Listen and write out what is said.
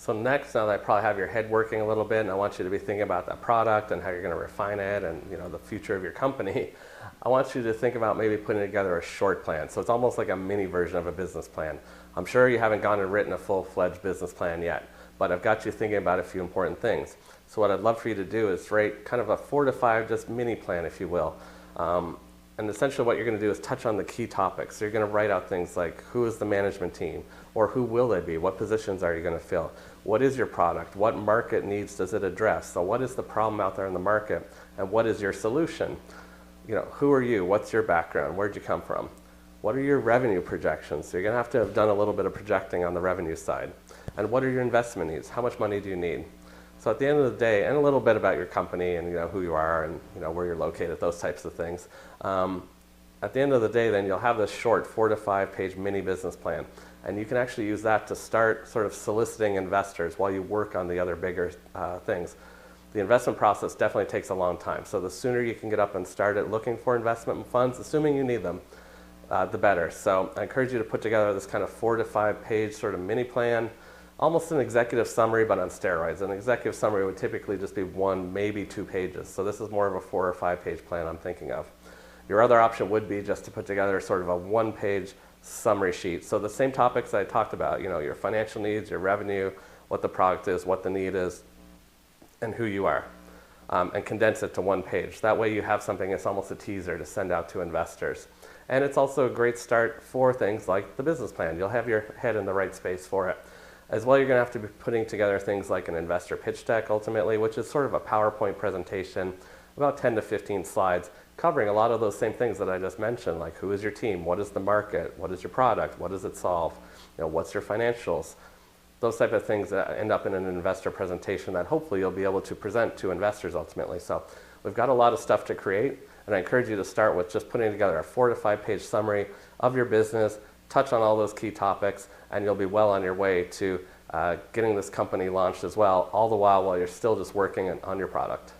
So next, now that I probably have your head working a little bit and I want you to be thinking about that product and how you're going to refine it and the future of your company, I want you to think about maybe putting together a short plan. So it's almost like a mini version of a business plan. I'm sure you haven't gone and written a full-fledged business plan yet, but I've got you thinking about a few important things. So what I'd love for you to do is write kind of a 4 to 5 just mini plan, if you will. And essentially what you're going to do is touch on the key topics. So you're going to write out things like who is the management team, or who will they be? What positions are you going to fill? What is your product? What market needs does it address? So what is the problem out there in the market, and what is your solution? Who are you? What's your background? Where'd you come from? What are your revenue projections? So you're going to have done a little bit of projecting on the revenue side. And what are your investment needs? How much money do you need? So at the end of the day, and a little bit about your company and who you are and where you're located, those types of things. At the end of the day, then you'll have this short 4 to 5 page mini business plan, and you can actually use that to start sort of soliciting investors while you work on the other bigger things. The investment process definitely takes a long time, so the sooner you can get up and start it looking for investment funds, assuming you need them, the better. So I encourage you to put together this kind of 4 to 5 page sort of mini plan. Almost an executive summary, but on steroids. An executive summary would typically just be 1, maybe 2 pages. So this is more of a 4 or 5 page plan I'm thinking of. Your other option would be just to put together sort of a 1-page summary sheet. So the same topics I talked about, your financial needs, your revenue, what the product is, what the need is, and who you are. And condense it to 1 page. That way you have something that's almost a teaser to send out to investors. And it's also a great start for things like the business plan. You'll have your head in the right space for it. As well, you're going to have to be putting together things like an investor pitch deck ultimately, which is sort of a PowerPoint presentation, about 10 to 15 slides, covering a lot of those same things that I just mentioned, like who is your team, what is the market, what is your product, what does it solve, what's your financials. Those type of things that end up in an investor presentation that hopefully you'll be able to present to investors ultimately. So we've got a lot of stuff to create, and I encourage you to start with just putting together a 4 to 5 page summary of your business, touch on all those key topics, and you'll be well on your way to getting this company launched as well, all the while you're still just working on your product.